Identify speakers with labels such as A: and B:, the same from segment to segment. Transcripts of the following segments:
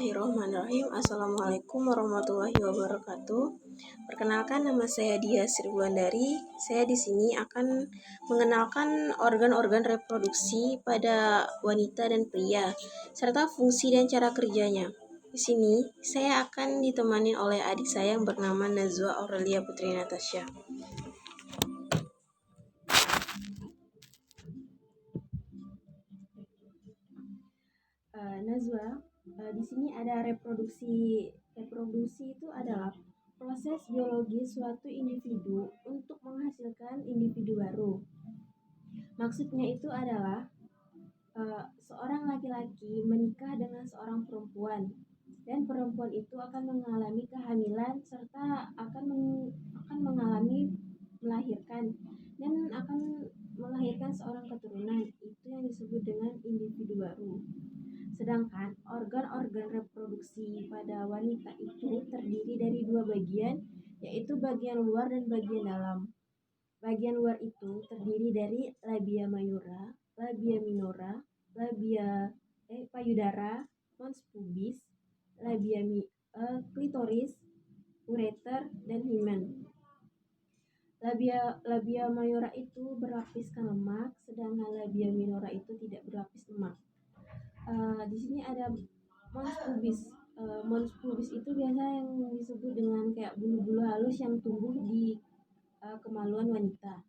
A: Bismillahirrahmanirrahim. Assalamualaikum warahmatullahi wabarakatuh. Perkenalkan, nama saya Dia Sri Wulandari. Saya di sini akan mengenalkan organ-organ reproduksi pada wanita dan pria, serta fungsi dan cara kerjanya. Di sini saya akan ditemani oleh adik saya yang bernama Nazwa Aurelia Putri Natasha. Nazwa, di sini ada reproduksi. Reproduksi itu adalah proses biologi suatu individu untuk menghasilkan individu baru. Maksudnya itu adalah seorang laki-laki menikah dengan seorang perempuan, dan perempuan itu akan mengalami kehamilan serta akan mengalami melahirkan dan akan melahirkan seorang keturunan. Itu yang disebut dengan individu baru. Sedangkan organ-organ reproduksi pada wanita itu terdiri dari dua bagian, yaitu bagian luar dan bagian dalam. Bagian luar itu terdiri dari labia mayora, labia minora, payudara, mons pubis, klitoris, ureter, dan himen. Labia mayora itu berlapiskan lemak, sedangkan labia minora itu tidak berlapis lemak. Di sini ada mons pubis. Mons pubis itu biasa yang disebut dengan kayak bulu-bulu halus yang tumbuh di kemaluan wanita.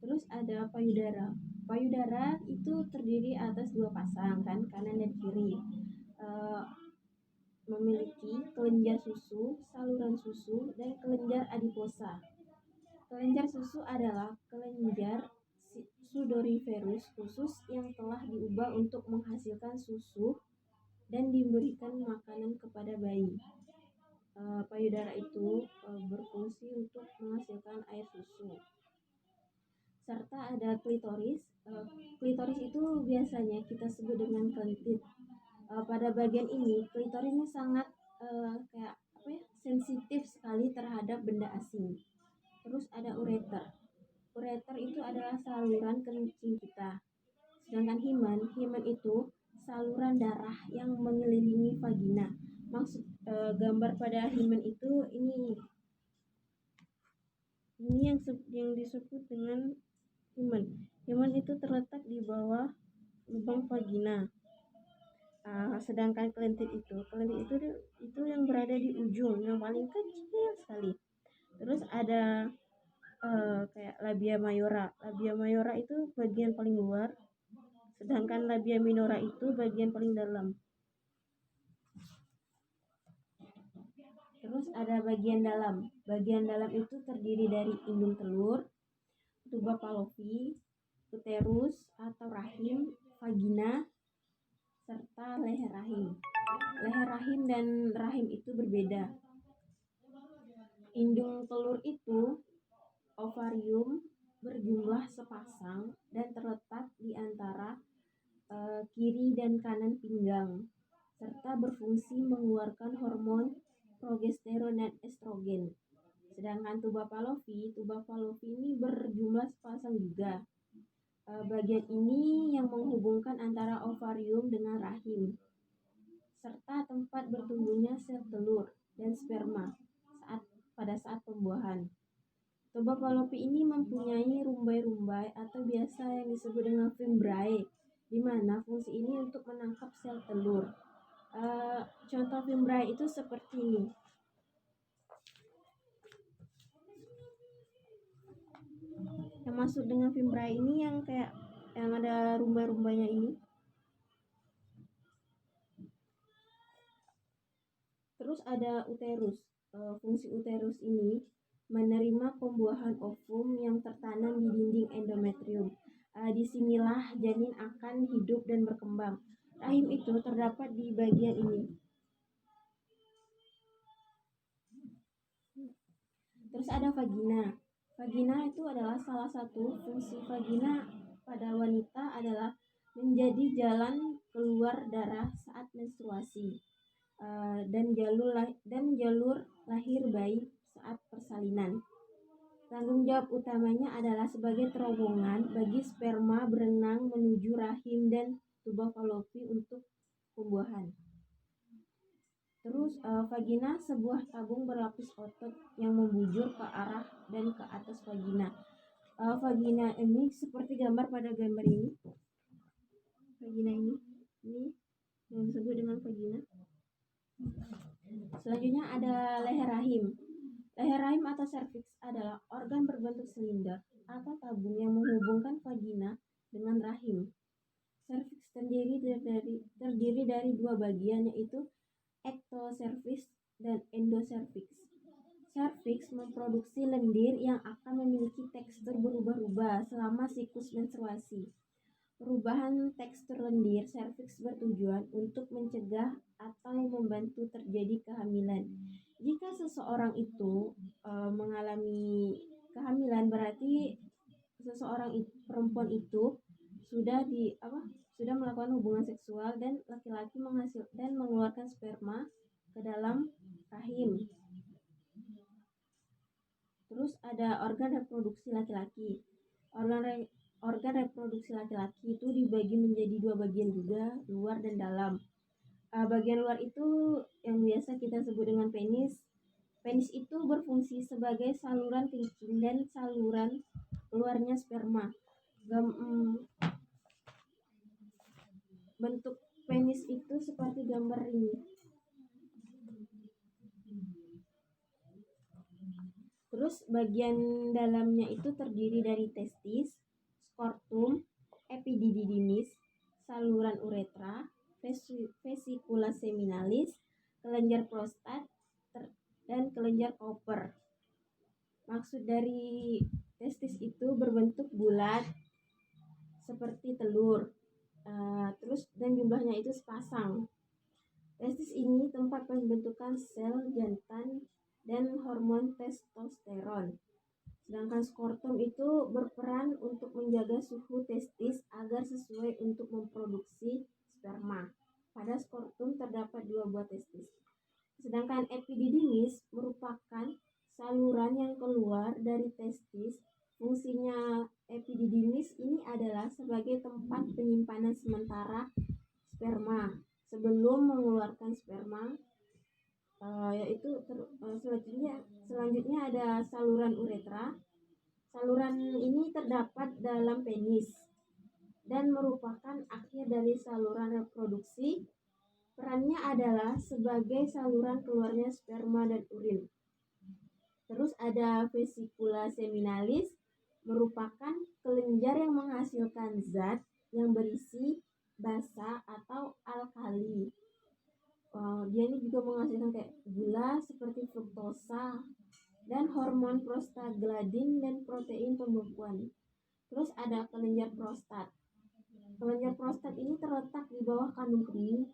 A: Terus ada payudara. Payudara itu terdiri atas dua pasang, kan, kanan dan kiri. Memiliki kelenjar susu, saluran susu, dan kelenjar adiposa. Kelenjar susu adalah kelenjar sudoriferus khusus yang telah diubah untuk menghasilkan susu dan diberikan makanan kepada bayi. Payudara itu berfungsi untuk menghasilkan air susu. Serta ada klitoris. Klitoris itu biasanya kita sebut dengan kentit. Pada bagian ini klitoris ini sangat sensitif sekali terhadap benda asing. Terus ada ureter. Ureter itu adalah saluran kencing kita. Sedangkan himen itu saluran darah yang mengelilingi vagina. Maksud gambar pada himen itu ini yang disebut dengan himen. Himen itu terletak di bawah lubang vagina. Sedangkan kelentit itu yang berada di ujung, yang paling kecil sekali. Terus ada kayak labia mayora. Labia mayora itu bagian paling luar, sedangkan labia minora itu bagian paling dalam. Terus ada bagian dalam. Bagian dalam itu terdiri dari indung telur, tuba fallopi, uterus atau rahim, vagina, serta leher rahim. Leher rahim dan rahim itu berbeda. Indung telur itu ovarium berjumlah sepasang dan terletak di antara kiri dan kanan pinggang, serta berfungsi mengeluarkan hormon progesteron dan estrogen. Sedangkan tuba fallopi ini berjumlah sepasang juga. Bagian ini yang menghubungkan antara ovarium dengan rahim, serta tempat bertumbuhnya sel telur dan sperma pada saat pembuahan. Tuba fallopi ini mempunyai rumbai-rumbai atau biasa yang disebut dengan fimbriae, di mana fungsi ini untuk menangkap sel telur. Contoh fimbriae itu seperti ini. Yang masuk dengan fimbriae ini yang ada rumbai-rumbainya ini. Terus ada uterus. Fungsi uterus ini menerima pembuahan ovum yang tertanam di dinding endometrium. Disinilah janin akan hidup dan berkembang. Rahim itu terdapat di bagian ini. Terus ada vagina. Vagina itu adalah salah satu fungsi vagina pada wanita adalah menjadi jalan keluar darah saat menstruasi, dan jalur lahir bayi saat persalinan. Tanggung jawab utamanya adalah sebagai terowongan bagi sperma berenang menuju rahim dan tuba fallopi untuk pembuahan. Terus vagina sebuah tabung berlapis otot yang membujur ke arah dan ke atas vagina. Vagina ini seperti gambar pada gambar ini. Vagina ini yang disebut dengan vagina. Selanjutnya ada leher rahim. Leher rahim atau serviks adalah organ berbentuk silinder atau tabung yang menghubungkan vagina dengan rahim. Serviks terdiri dari dua bagian, yaitu ectocervix dan endocervix. Serviks memproduksi lendir yang akan memiliki tekstur berubah-ubah selama siklus menstruasi. Perubahan tekstur lendir serviks bertujuan untuk mencegah atau membantu terjadi kehamilan. Jika seseorang itu mengalami kehamilan, berarti perempuan itu sudah melakukan hubungan seksual dan laki-laki mengeluarkan sperma ke dalam rahim. Terus ada organ reproduksi laki-laki. Organ reproduksi laki-laki itu dibagi menjadi dua bagian juga, luar dan dalam. Bagian luar itu yang biasa kita sebut dengan penis. Penis itu berfungsi sebagai saluran kencing dan saluran keluarnya sperma. Bentuk penis itu seperti gambar ini. Terus bagian dalamnya itu terdiri dari testis, skortum, epididymis, saluran uretra, vesikula seminalis, kelenjar prostat, dan kelenjar Cowper. Maksud dari testis itu berbentuk bulat seperti telur. Terus dan jumlahnya itu sepasang. Testis ini tempat pembentukan sel jantan dan hormon testosteron. Sedangkan skortum itu berperan untuk menjaga suhu testis agar sesuai untuk memproduksi sperma. Pada skortum terdapat 2 buah testis. Sedangkan epididymis merupakan saluran yang keluar dari testis. Fungsinya epididymis ini adalah sebagai tempat penyimpanan sementara sperma sebelum mengeluarkan sperma. Selanjutnya ada saluran uretra. Saluran ini terdapat dalam penis dan merupakan akhir dari saluran reproduksi. Perannya adalah sebagai saluran keluarnya sperma dan urin. Terus ada vesikula seminalis, merupakan kelenjar yang menghasilkan zat yang berisi basa atau alkali. Dia ini juga menghasilkan kayak gula seperti fruktosa dan hormon prostaglandin dan protein pembekuan. Terus ada kelenjar prostat. Kelenjar prostat ini terletak di bawah kandung kemih.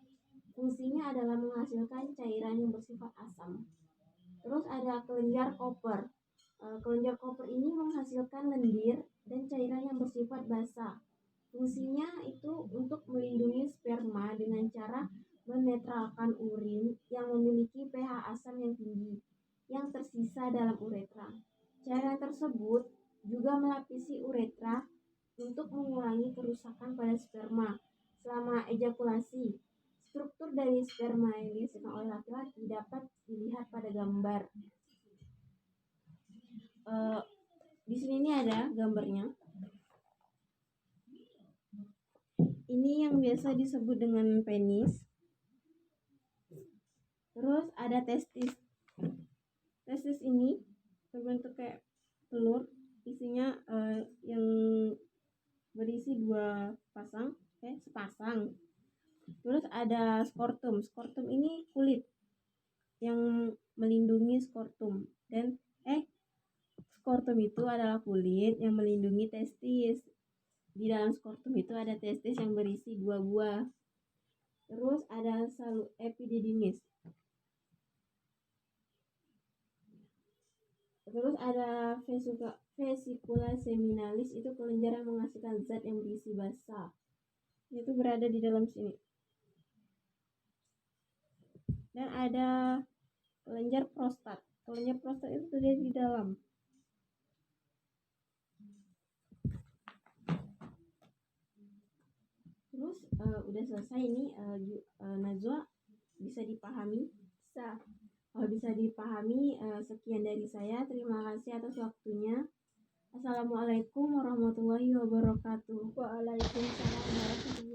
A: Fungsinya adalah menghasilkan cairan yang bersifat asam. Terus ada kelenjar Cowper. Kelenjar Cowper ini menghasilkan lendir dan cairan yang bersifat basah. Fungsinya itu untuk melindungi sperma dengan cara menetralkan urin yang memiliki pH asam yang tinggi yang tersisa dalam uretra. Cairan tersebut juga melapisi uretra untuk mengurangi kerusakan pada sperma selama ejakulasi. Struktur dari sperma yang dihasilkan oleh laki-laki dapat dilihat pada gambar. Di sini ini ada gambarnya. Ini yang biasa disebut dengan penis. Terus ada testis. Testis ini berbentuk kayak telur, isinya yang berisi sepasang. Terus ada skortum. Skortum ini kulit yang melindungi skortum. Dan skortum itu adalah kulit yang melindungi testis. Di dalam skortum itu ada testis yang berisi 2 buah. Terus ada epididymis. Terus ada vesikula seminalis, itu kelenjar yang menghasilkan zat yang berisi basa. Itu berada di dalam sini. Dan ada kelenjar prostat. Kelenjar prostat itu terjadi di dalam. Terus udah selesai ini. Najwa bisa dipahami Kalau bisa dipahami, sekian dari saya. Terima kasih atas waktunya. Assalamualaikum warahmatullahi wabarakatuh.
B: Waalaikumsalam warahmatullahi